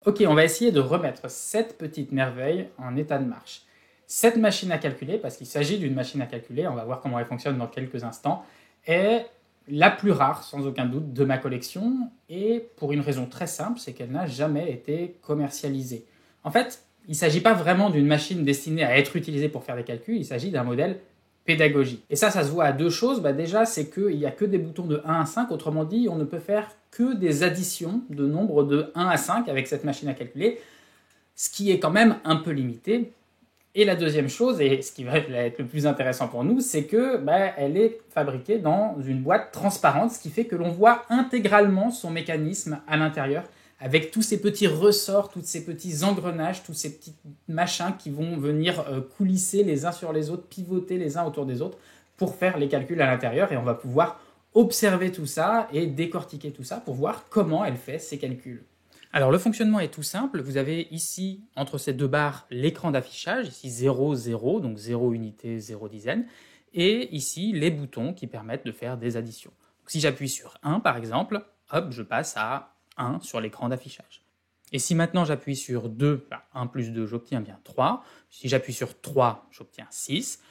Ok, on va essayer de remettre cette petite merveille en état de marche. Cette machine à calculer, parce qu'il s'agit d'une machine à calculer, on va voir comment elle fonctionne dans quelques instants, est la plus rare, sans aucun doute, de ma collection, et pour une raison très simple, c'est qu'elle n'a jamais été commercialisée. En fait, il ne s'agit pas vraiment d'une machine destinée à être utilisée pour faire des calculs, il s'agit d'un modèle pédagogique. Et ça se voit à deux choses. Déjà, c'est qu'il n'y a que des boutons de 1 à 5, autrement dit, on ne peut faire que des additions de nombres de 1 à 5 avec cette machine à calculer, ce qui est quand même un peu limité. Et la deuxième chose, et ce qui va être le plus intéressant pour nous, c'est que elle est fabriquée dans une boîte transparente, ce qui fait que l'on voit intégralement son mécanisme à l'intérieur, avec tous ces petits ressorts, tous ces petits engrenages, tous ces petits machins qui vont venir coulisser les uns sur les autres, pivoter les uns autour des autres pour faire les calculs à l'intérieur. Et on va pouvoir observer tout ça et décortiquer tout ça pour voir comment elle fait ses calculs. Alors le fonctionnement est tout simple, vous avez ici entre ces deux barres l'écran d'affichage, ici 0, 0, donc 0 unité, 0 dizaine, et ici les boutons qui permettent de faire des additions. Donc, si j'appuie sur 1 par exemple, hop, je passe à 1 sur l'écran d'affichage. Et si maintenant j'appuie sur 2, 1 plus 2, j'obtiens bien 3. Si j'appuie sur 3, j'obtiens 6.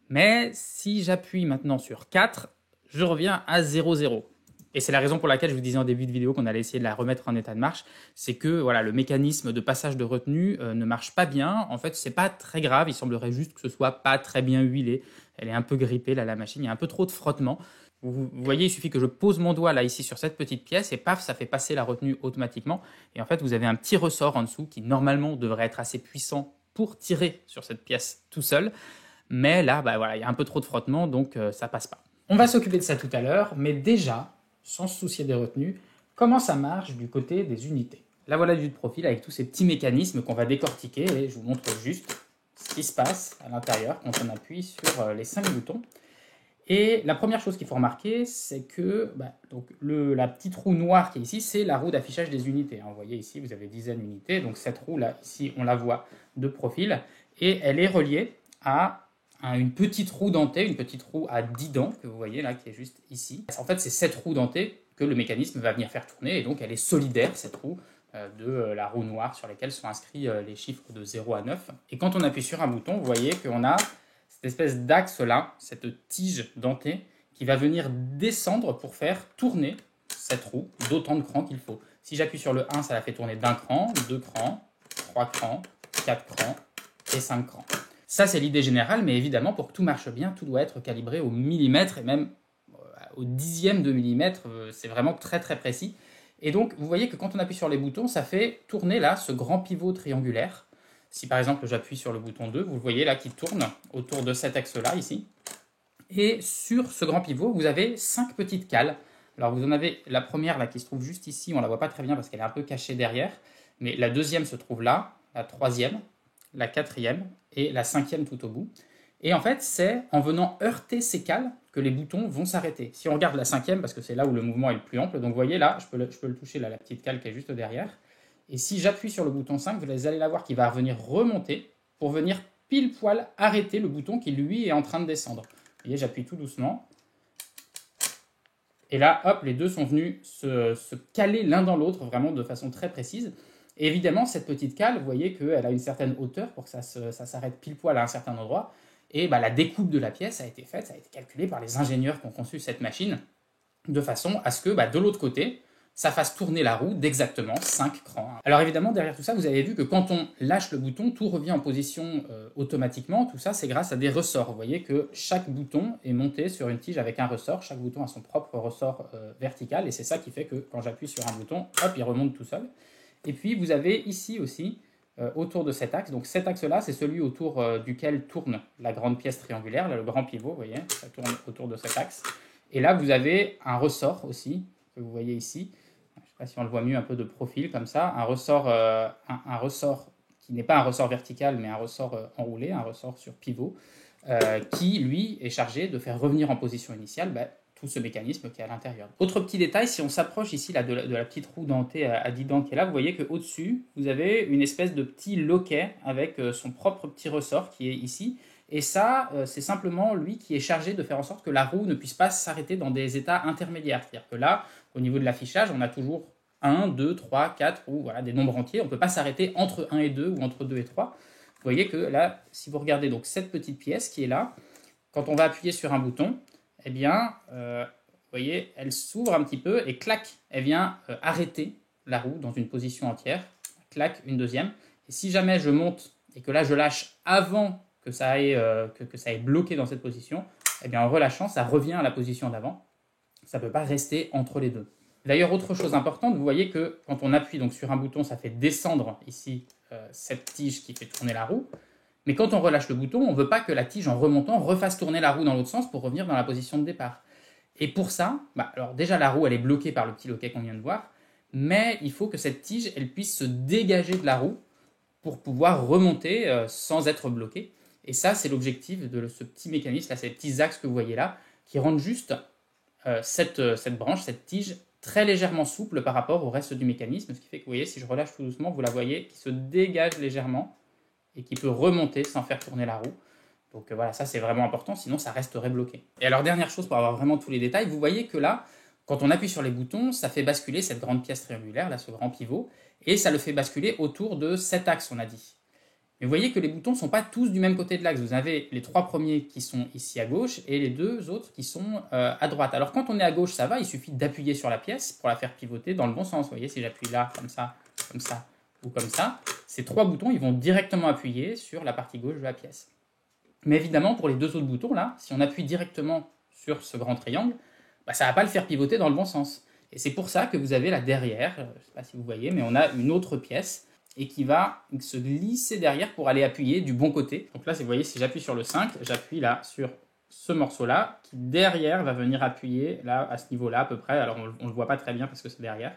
Mais si j'appuie maintenant sur 4, je reviens à 0, 0. Et c'est la raison pour laquelle je vous disais en début de vidéo qu'on allait essayer de la remettre en état de marche, c'est que voilà, le mécanisme de passage de retenue ne marche pas bien. En fait, c'est pas très grave, il semblerait juste que ce soit pas très bien huilé. Elle est un peu grippée là, la machine, il y a un peu trop de frottement. Vous voyez, il suffit que je pose mon doigt là ici sur cette petite pièce et paf, ça fait passer la retenue automatiquement. Et en fait, vous avez un petit ressort en dessous qui normalement devrait être assez puissant pour tirer sur cette pièce tout seul. Mais là, voilà, il y a un peu trop de frottement, donc ça passe pas. On va s'occuper de ça tout à l'heure, mais déjà, sans se soucier des retenues, comment ça marche du côté des unités. Là voilà vue de profil avec tous ces petits mécanismes qu'on va décortiquer et je vous montre juste ce qui se passe à l'intérieur quand on appuie sur les 5 boutons. Et la première chose qu'il faut remarquer, c'est que la petite roue noire qui est ici, c'est la roue d'affichage des unités. Vous voyez ici, vous avez dizaines d'unités, donc cette roue-là, ici, on la voit de profil, et elle est reliée à une petite roue dentée, une petite roue à 10 dents, que vous voyez là, qui est juste ici. En fait, c'est cette roue dentée que le mécanisme va venir faire tourner, et donc elle est solidaire, cette roue, de la roue noire sur laquelle sont inscrits les chiffres de 0 à 9. Et quand on appuie sur un bouton, vous voyez qu'on a cette espèce d'axe-là, cette tige dentée, qui va venir descendre pour faire tourner cette roue d'autant de crans qu'il faut. Si j'appuie sur le 1, ça la fait tourner d'un cran, 2 crans, 3 crans, 4 crans et 5 crans. Ça, c'est l'idée générale, mais évidemment, pour que tout marche bien, tout doit être calibré au millimètre et même au dixième de millimètre. C'est vraiment très très précis. Et donc, vous voyez que quand on appuie sur les boutons, ça fait tourner là ce grand pivot triangulaire. Si par exemple j'appuie sur le bouton 2, vous le voyez là qui tourne autour de cet axe-là ici. Et sur ce grand pivot, vous avez 5 petites cales. Alors vous en avez la première là qui se trouve juste ici, on ne la voit pas très bien parce qu'elle est un peu cachée derrière. Mais la deuxième se trouve là, la troisième, la quatrième et la cinquième tout au bout. Et en fait, c'est en venant heurter ces cales que les boutons vont s'arrêter. Si on regarde la cinquième, parce que c'est là où le mouvement est le plus ample, donc vous voyez là, je peux le toucher, là, la petite cale qui est juste derrière. Et si j'appuie sur le bouton 5, vous allez la voir qui va venir remonter pour venir pile poil arrêter le bouton qui lui est en train de descendre. Vous voyez, j'appuie tout doucement. Et là, hop, les deux sont venus se caler l'un dans l'autre vraiment de façon très précise. Et évidemment, cette petite cale, vous voyez qu'elle a une certaine hauteur pour que ça s'arrête pile poil à un certain endroit. Et la découpe de la pièce a été faite, ça a été calculé par les ingénieurs qui ont conçu cette machine, de façon à ce que de l'autre côté, ça fasse tourner la roue d'exactement 5 crans. Alors évidemment, derrière tout ça, vous avez vu que quand on lâche le bouton, tout revient en position automatiquement. Tout ça, c'est grâce à des ressorts. Vous voyez que chaque bouton est monté sur une tige avec un ressort. Chaque bouton a son propre ressort vertical. Et c'est ça qui fait que quand j'appuie sur un bouton, hop, il remonte tout seul. Et puis, vous avez ici aussi, autour de cet axe. Donc cet axe-là, c'est celui autour duquel tourne la grande pièce triangulaire, là, le grand pivot, vous voyez, ça tourne autour de cet axe. Et là, vous avez un ressort aussi, que vous voyez ici. Je ne sais pas si on le voit mieux un peu de profil, comme ça. Un ressort qui n'est pas un ressort vertical, mais un ressort enroulé, un ressort sur pivot, qui, lui, est chargé de faire revenir en position initiale tout ce mécanisme qui est à l'intérieur. Autre petit détail, si on s'approche ici là, de la petite roue dentée à 10 dents qui est là, vous voyez qu'au-dessus, vous avez une espèce de petit loquet avec son propre petit ressort qui est ici. Et ça, c'est simplement lui qui est chargé de faire en sorte que la roue ne puisse pas s'arrêter dans des états intermédiaires. C'est-à-dire que là, au niveau de l'affichage, on a toujours 1, 2, 3, 4 ou voilà, des nombres entiers. On ne peut pas s'arrêter entre 1 et 2 ou entre 2 et 3. Vous voyez que là, si vous regardez donc cette petite pièce qui est là, quand on va appuyer sur un bouton, eh bien, vous voyez, elle s'ouvre un petit peu et clac, elle vient arrêter la roue dans une position entière. Clac, une deuxième. Et si jamais je monte et que là je lâche avant que ça aille, que ça aille bloqué dans cette position, eh bien en relâchant, ça revient à la position d'avant. Ça ne peut pas rester entre les deux. D'ailleurs, autre chose importante, vous voyez que quand on appuie donc sur un bouton, ça fait descendre ici cette tige qui fait tourner la roue. Mais quand on relâche le bouton, on ne veut pas que la tige en remontant refasse tourner la roue dans l'autre sens pour revenir dans la position de départ. Et pour ça, alors déjà la roue elle est bloquée par le petit loquet qu'on vient de voir, mais il faut que cette tige elle puisse se dégager de la roue pour pouvoir remonter sans être bloquée. Et ça, c'est l'objectif de ce petit mécanisme, là, ces petits axes que vous voyez là, qui rendent juste cette branche, cette tige, très légèrement souple par rapport au reste du mécanisme, ce qui fait que vous voyez, si je relâche tout doucement, vous la voyez qui se dégage légèrement et qui peut remonter sans faire tourner la roue. Donc voilà, ça c'est vraiment important, sinon ça resterait bloqué. Et alors dernière chose pour avoir vraiment tous les détails, vous voyez que là, quand on appuie sur les boutons, ça fait basculer cette grande pièce triangulaire, là, ce grand pivot, et ça le fait basculer autour de cet axe, on a dit. Mais vous voyez que les boutons ne sont pas tous du même côté de l'axe. Vous avez les 3 premiers qui sont ici à gauche et les 2 autres qui sont à droite. Alors quand on est à gauche, ça va, il suffit d'appuyer sur la pièce pour la faire pivoter dans le bon sens. Vous voyez, si j'appuie là, comme ça ou comme ça, ces 3 boutons ils vont directement appuyer sur la partie gauche de la pièce. Mais évidemment, pour les 2 autres boutons, là, si on appuie directement sur ce grand triangle, ça ne va pas le faire pivoter dans le bon sens. Et c'est pour ça que vous avez là derrière, je ne sais pas si vous voyez, mais on a une autre pièce et qui va se glisser derrière pour aller appuyer du bon côté. Donc là, vous voyez, si j'appuie sur le 5, j'appuie là sur ce morceau-là, qui derrière va venir appuyer, là, à ce niveau-là à peu près, alors on ne le voit pas très bien parce que c'est derrière,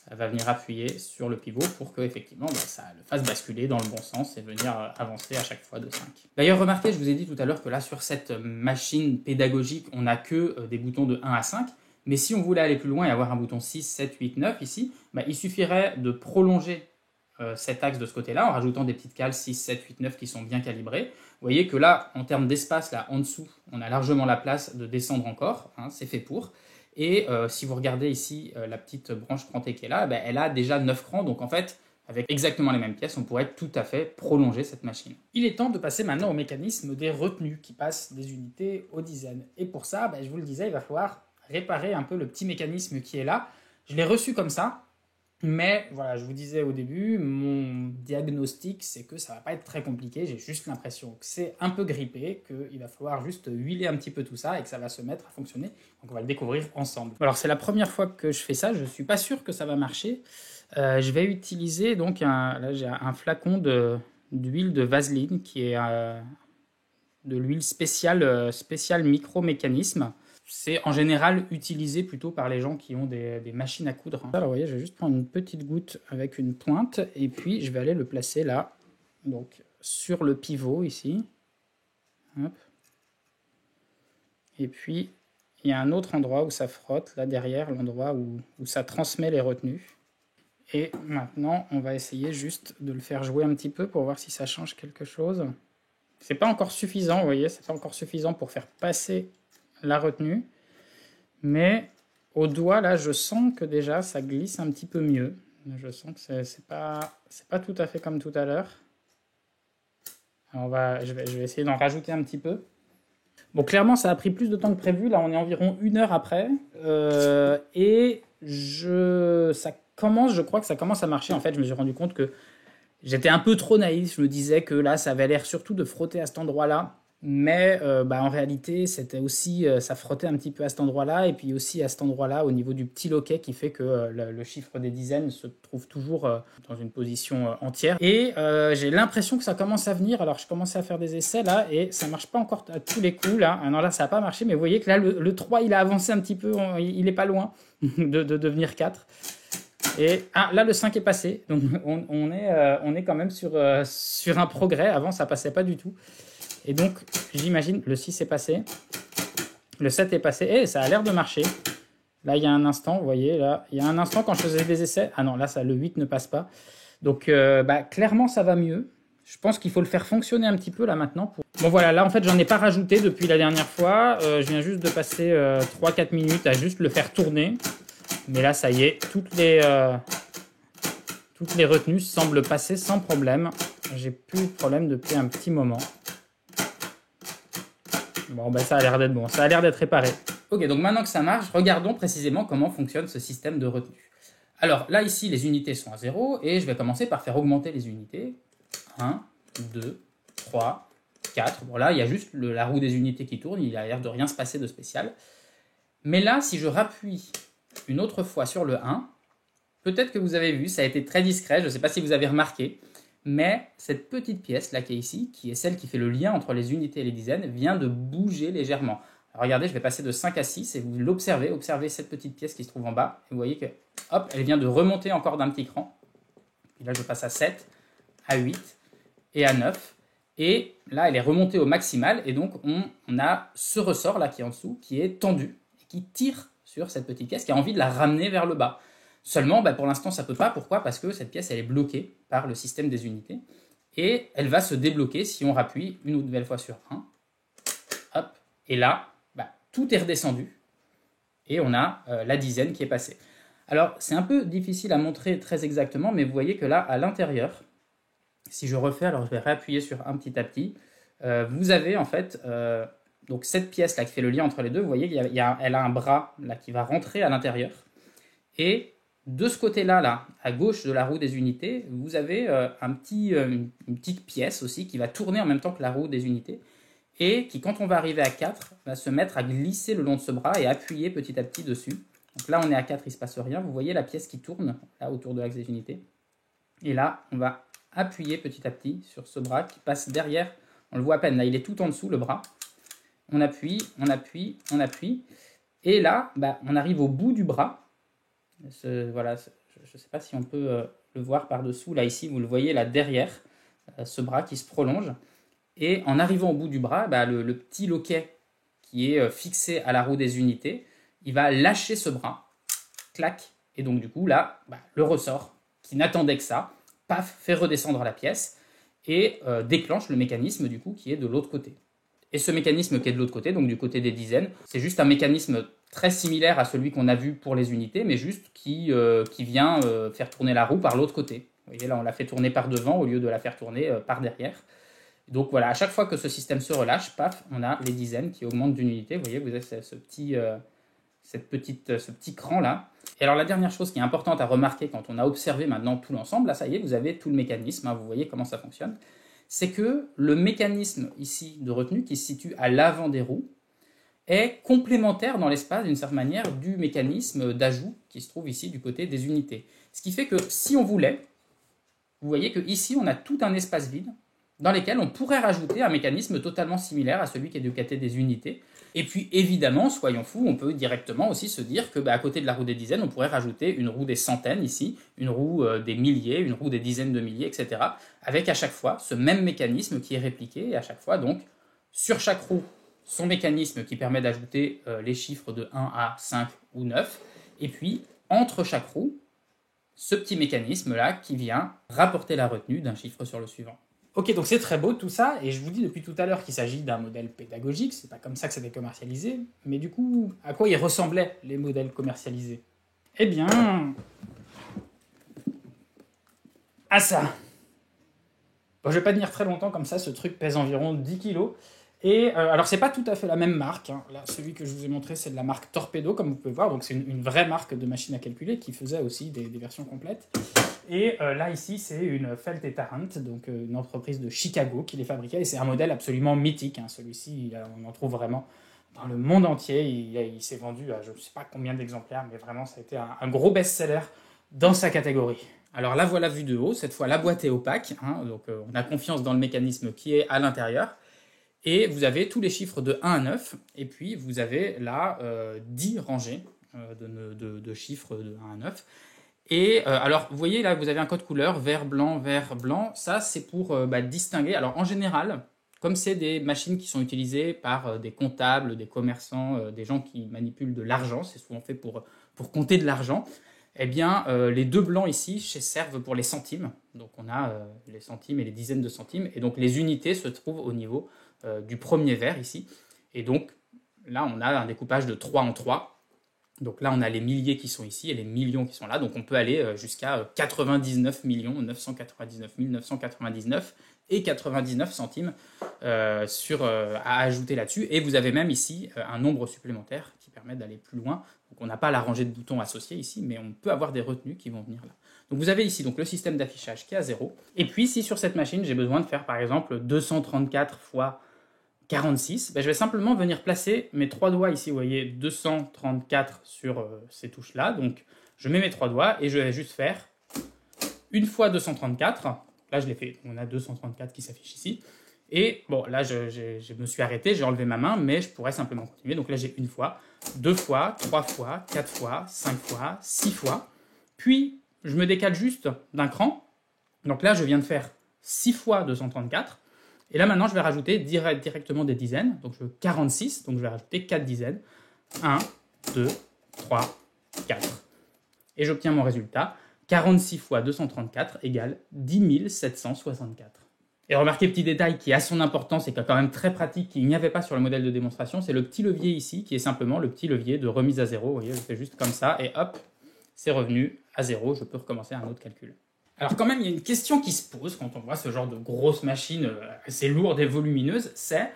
va venir appuyer sur le pivot pour que effectivement ça le fasse basculer dans le bon sens et venir avancer à chaque fois de 5. D'ailleurs, remarquez, je vous ai dit tout à l'heure que là, sur cette machine pédagogique, on n'a que des boutons de 1 à 5, mais si on voulait aller plus loin et avoir un bouton 6, 7, 8, 9 ici, il suffirait de prolonger cet axe de ce côté-là en rajoutant des petites cales 6, 7, 8, 9 qui sont bien calibrées. Vous voyez que là, en termes d'espace, là en dessous, on a largement la place de descendre encore, hein, c'est fait pour. Et si vous regardez ici la petite branche crantée qui est là, elle a déjà 9 crans, donc en fait, avec exactement les mêmes pièces, on pourrait tout à fait prolonger cette machine. Il est temps de passer maintenant au mécanisme des retenues qui passent des unités aux dizaines. Et pour ça, je vous le disais, il va falloir réparer un peu le petit mécanisme qui est là. Je l'ai reçu comme ça. Mais voilà, je vous disais au début, mon diagnostic, c'est que ça va pas être très compliqué. J'ai juste l'impression que c'est un peu grippé, qu'il va falloir juste huiler un petit peu tout ça et que ça va se mettre à fonctionner. Donc on va le découvrir ensemble. Alors c'est la première fois que je fais ça, je suis pas sûr que ça va marcher. Je vais utiliser donc là j'ai un flacon d'huile de Vaseline qui est de l'huile spéciale micro-mécanisme. C'est en général utilisé plutôt par les gens qui ont des machines à coudre. Alors vous voyez, je vais juste prendre une petite goutte avec une pointe et puis je vais aller le placer là, donc sur le pivot ici. Hop. Et puis il y a un autre endroit où ça frotte, là derrière, l'endroit où ça transmet les retenues. Et maintenant, on va essayer juste de le faire jouer un petit peu pour voir si ça change quelque chose. C'est pas encore suffisant, vous voyez, c'est pas encore suffisant pour faire passer la retenue, mais au doigt là je sens que déjà ça glisse un petit peu mieux. Je sens que c'est pas tout à fait comme tout à l'heure. Je vais essayer d'en rajouter un petit peu. Bon, clairement ça a pris plus de temps que prévu, là on est environ 1 heure après et je crois que ça commence à marcher. En fait, je me suis rendu compte que j'étais un peu trop naïf, je me disais que là ça avait l'air surtout de frotter à cet endroit là. Mais en réalité, c'était aussi, ça frottait un petit peu à cet endroit-là, et puis aussi à cet endroit-là, au niveau du petit loquet, qui fait que le chiffre des dizaines se trouve toujours dans une position entière. Et j'ai l'impression que ça commence à venir. Alors, je commençais à faire des essais là, et ça marche pas encore à tous les coups là. Ah non, là, ça n'a pas marché, mais vous voyez que là, le 3, il a avancé un petit peu, il est pas loin de devenir 4. Et là, le 5 est passé, donc on est quand même sur un progrès. Avant, ça passait pas du tout. Et donc, j'imagine, le 6 est passé, le 7 est passé, et ça a l'air de marcher. Là, il y a un instant, vous voyez, là, il y a un instant quand je faisais des essais, ah non, là, le 8 ne passe pas. Donc, clairement, ça va mieux. Je pense qu'il faut le faire fonctionner un petit peu, là, maintenant. Bon, voilà, là, en fait, j'en ai pas rajouté depuis la dernière fois. Je viens juste de passer 3-4 minutes à juste le faire tourner. Mais là, ça y est, toutes les retenues semblent passer sans problème. J'ai plus de problème depuis un petit moment. Bon, ben ça a l'air d'être bon, ça a l'air d'être réparé. Ok, donc maintenant que ça marche, regardons précisément comment fonctionne ce système de retenue. Alors là, ici, les unités sont à 0 et je vais commencer par faire augmenter les unités. 1, 2, 3, 4. Bon là, il y a juste la roue des unités qui tourne, il a l'air de rien se passer de spécial. Mais là, si je rappuie une autre fois sur le 1, peut-être que vous avez vu, ça a été très discret, je ne sais pas si vous avez remarqué, mais cette petite pièce là qui est ici, qui est celle qui fait le lien entre les unités et les dizaines, vient de bouger légèrement. Alors regardez, je vais passer de 5 à 6 et vous l'observez, observez cette petite pièce qui se trouve en bas, et vous voyez que, hop, elle vient de remonter encore d'un petit cran. Puis là, je passe à 7, à 8 et à 9. Et là, elle est remontée au maximal, et donc on a ce ressort là qui est en dessous, qui est tendu, et qui tire sur cette petite pièce, qui a envie de la ramener vers le bas. Seulement, pour l'instant, ça ne peut pas. Pourquoi? Parce que cette pièce, elle est bloquée par le système des unités. Et elle va se débloquer si on rappuie une nouvelle fois sur 1. Hop. Et là, tout est redescendu. Et on a la dizaine qui est passée. Alors, c'est un peu difficile à montrer très exactement, mais vous voyez que là, à l'intérieur, si je refais, alors je vais réappuyer sur un petit à petit, vous avez en fait donc cette pièce-là qui fait le lien entre les deux. Vous voyez qu'elle a un bras là, qui va rentrer à l'intérieur. Et de ce côté-là, là, à gauche de la roue des unités, vous avez une petite pièce aussi qui va tourner en même temps que la roue des unités et qui, quand on va arriver à 4, va se mettre à glisser le long de ce bras et appuyer petit à petit dessus. Donc là, on est à 4, il ne se passe rien. Vous voyez la pièce qui tourne là autour de l'axe des unités. Et là, on va appuyer petit à petit sur ce bras qui passe derrière. On le voit à peine, là, il est tout en dessous, le bras. On appuie, on appuie, on appuie. Et là, on arrive au bout du bras. Voilà, je ne sais pas si on peut le voir par-dessous. Là, ici, vous le voyez là derrière, ce bras qui se prolonge. Et en arrivant au bout du bras, le petit loquet qui est fixé à la roue des unités, il va lâcher ce bras. Clac. Et donc, du coup, là, le ressort qui n'attendait que ça, paf, fait redescendre la pièce et déclenche le mécanisme, du coup, qui est de l'autre côté. Et ce mécanisme qui est de l'autre côté, donc du côté des dizaines, c'est juste un mécanisme très similaire à celui qu'on a vu pour les unités, mais juste qui vient faire tourner la roue par l'autre côté. Vous voyez, là, on l'a fait tourner par devant au lieu de la faire tourner par derrière. Donc voilà, à chaque fois que ce système se relâche, paf, on a les dizaines qui augmentent d'une unité. Vous voyez, vous avez ce petit cran là. Et alors la dernière chose qui est importante à remarquer quand on a observé maintenant tout l'ensemble, là ça y est, vous avez tout le mécanisme, vous voyez comment ça fonctionne, c'est que le mécanisme ici de retenue qui se situe à l'avant des roues est complémentaire dans l'espace d'une certaine manière du mécanisme d'ajout qui se trouve ici du côté des unités. Ce qui fait que si on voulait, vous voyez que ici on a tout un espace vide dans lequel on pourrait rajouter un mécanisme totalement similaire à celui qui est du côté des unités. Et puis évidemment, soyons fous, on peut directement aussi se dire que à côté de la roue des dizaines, on pourrait rajouter une roue des centaines ici, une roue des milliers, une roue des dizaines de milliers, etc. Avec à chaque fois ce même mécanisme qui est répliqué, et à chaque fois donc sur chaque roue, son mécanisme qui permet d'ajouter les chiffres de 1 à 5 ou 9, et puis entre chaque roue, ce petit mécanisme-là qui vient rapporter la retenue d'un chiffre sur le suivant. Ok, donc c'est très beau tout ça, et je vous dis depuis tout à l'heure qu'il s'agit d'un modèle pédagogique, c'est pas comme ça que c'était commercialisé, mais du coup, à quoi ils ressemblaient les modèles commercialisés? Eh bien, à ça. Bon, je vais pas tenir très longtemps comme ça, ce truc pèse environ 10 kilos. Et alors, c'est pas tout à fait la même marque. Hein. Là, celui que je vous ai montré, c'est de la marque Torpedo, comme vous pouvez voir. Donc, c'est une vraie marque de machine à calculer qui faisait aussi des versions complètes. Et là, ici, c'est une Felt et Tarrant, donc une entreprise de Chicago qui les fabriquait. Et c'est un modèle absolument mythique. Hein. Celui-ci, on en trouve vraiment dans le monde entier. Il s'est vendu à je ne sais pas combien d'exemplaires, mais vraiment, ça a été un gros best-seller dans sa catégorie. Alors là, voilà vue de haut. Cette fois, la boîte est opaque. Hein, donc, on a confiance dans le mécanisme qui est à l'intérieur. Et vous avez tous les chiffres de 1 à 9. Et puis, vous avez là 10 rangées de chiffres de 1 à 9. Et alors, vous voyez là, vous avez un code couleur, vert, blanc, ça c'est pour distinguer. Alors en général, comme c'est des machines qui sont utilisées par des comptables, des commerçants, des gens qui manipulent de l'argent, c'est souvent fait pour compter de l'argent, eh bien les deux blancs ici servent pour les centimes. Donc on a les centimes et les dizaines de centimes, et donc les unités se trouvent au niveau du premier vert ici. Et donc là, on a un découpage de 3 en 3. Donc là, on a les milliers qui sont ici et les millions qui sont là. Donc on peut aller jusqu'à 99 999 999 et 99 centimes à ajouter là-dessus. Et vous avez même ici un nombre supplémentaire qui permet d'aller plus loin. Donc on n'a pas la rangée de boutons associés ici, mais on peut avoir des retenues qui vont venir là. Donc vous avez ici donc, le système d'affichage qui est à 0. Et puis si sur cette machine, j'ai besoin de faire par exemple 234 fois 46, ben je vais simplement venir placer mes 3 doigts ici, vous voyez, 234 sur ces touches-là. Donc, je mets mes 3 doigts et je vais juste faire une fois 234. Là, je l'ai fait. On a 234 qui s'affiche ici. Et bon, là, je me suis arrêté, j'ai enlevé ma main, mais je pourrais simplement continuer. Donc là, j'ai une fois, 2 fois, 3 fois, 4 fois, 5 fois, 6 fois. Puis, je me décale juste d'un cran. Donc là, je viens de faire 6 fois 234. Et là, maintenant, je vais rajouter directement des dizaines. Donc, je veux 46. Donc, je vais rajouter 4 dizaines. 1, 2, 3, 4. Et j'obtiens mon résultat. 46 fois 234 égale 10 764. Et remarquez, petit détail qui a son importance et qui est quand même très pratique, qu'il n'y avait pas sur le modèle de démonstration, c'est le petit levier ici, qui est simplement le petit levier de remise à zéro. Vous voyez, je fais juste comme ça, et hop, c'est revenu à zéro. Je peux recommencer un autre calcul. Alors quand même, il y a une question qui se pose quand on voit ce genre de grosses machines assez lourdes et volumineuses, c'est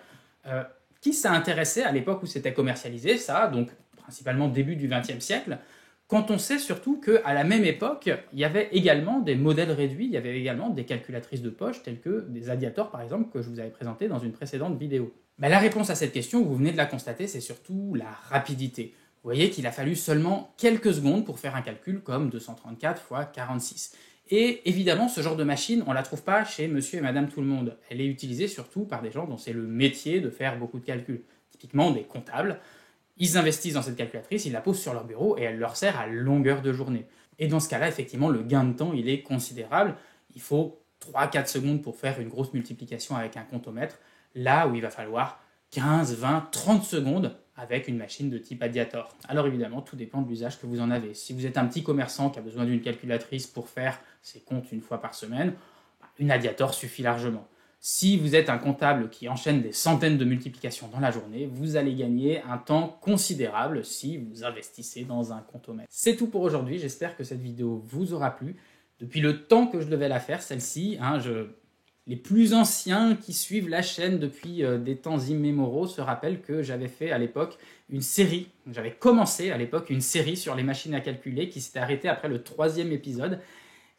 qui s'est intéressé à l'époque où c'était commercialisé, ça, donc principalement début du XXe siècle, quand on sait surtout qu'à la même époque, il y avait également des modèles réduits, il y avait également des calculatrices de poche, telles que des Adiator par exemple, que je vous avais présenté dans une précédente vidéo. Ben, la réponse à cette question, vous venez de la constater, c'est surtout la rapidité. Vous voyez qu'il a fallu seulement quelques secondes pour faire un calcul comme 234 fois 46. Et évidemment, ce genre de machine, on ne la trouve pas chez monsieur et madame tout le monde. Elle est utilisée surtout par des gens dont c'est le métier de faire beaucoup de calculs. Typiquement des comptables. Ils investissent dans cette calculatrice, ils la posent sur leur bureau et elle leur sert à longueur de journée. Et dans ce cas-là, effectivement, le gain de temps, il est considérable. Il faut 3-4 secondes pour faire une grosse multiplication avec un comptomètre, là où il va falloir 15, 20, 30 secondes avec une machine de type Adiator. Alors évidemment, tout dépend de l'usage que vous en avez. Si vous êtes un petit commerçant qui a besoin d'une calculatrice pour faire ses comptes une fois par semaine, une Adiator suffit largement. Si vous êtes un comptable qui enchaîne des centaines de multiplications dans la journée, vous allez gagner un temps considérable si vous investissez dans un comptomètre. C'est tout pour aujourd'hui, j'espère que cette vidéo vous aura plu. Depuis le temps que je devais la faire, celle-ci, les plus anciens qui suivent la chaîne depuis des temps immémoriaux se rappellent que j'avais fait à l'époque une série, j'avais commencé à l'époque une série sur les machines à calculer qui s'était arrêtée après le 3e épisode.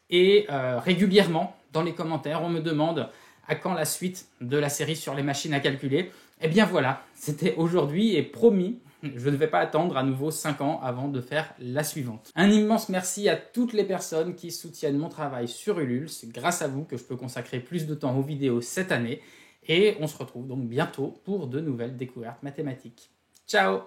Et régulièrement, dans les commentaires, on me demande à quand la suite de la série sur les machines à calculer. Eh bien voilà, c'était aujourd'hui et promis, je ne vais pas attendre à nouveau 5 ans avant de faire la suivante. Un immense merci à toutes les personnes qui soutiennent mon travail sur Ulule. C'est grâce à vous que je peux consacrer plus de temps aux vidéos cette année. Et on se retrouve donc bientôt pour de nouvelles découvertes mathématiques. Ciao!